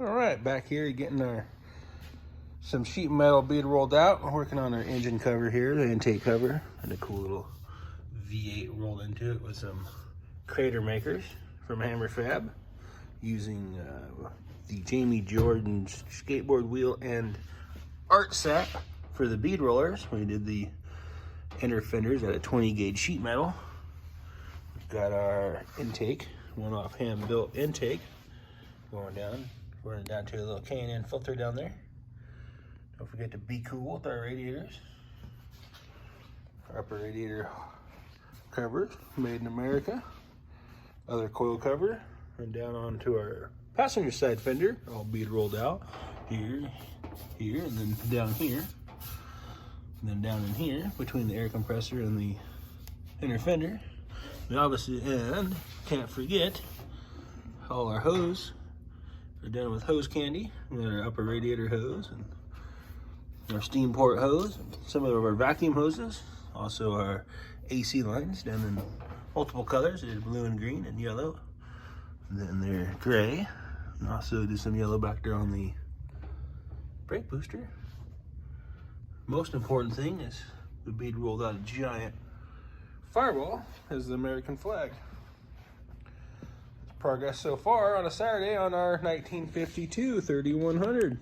All right, back here getting some sheet metal bead rolled out. We're working on our engine cover here, the intake cover, and a cool little V8 rolled into it with some crater makers from Hammer Fab, using the Jamie Jordens skateboard wheel and art set for the bead rollers. We did the inner fenders at a 20 gauge sheet metal. We've got our intake, one-off hand-built intake going down. Running down to a little K&N filter down there. Don't forget to be cool with our radiators. Our upper radiator covers, made in America. Other coil cover, and down onto our passenger side fender, all bead rolled out. Here, and then down here. And then down in here, between the air compressor and the inner fender. The opposite end, can't forget, all our hose. We're done with hose candy. We got our upper radiator hose and our steam port hose, and some of our vacuum hoses. Also our AC lines down in multiple colors. There's blue and green and yellow. And then they're gray. And also do some yellow back there on the brake booster. Most important thing is the bead rolled out a giant firewall as the American flag. Progress so far on a Saturday on our 1952 3100.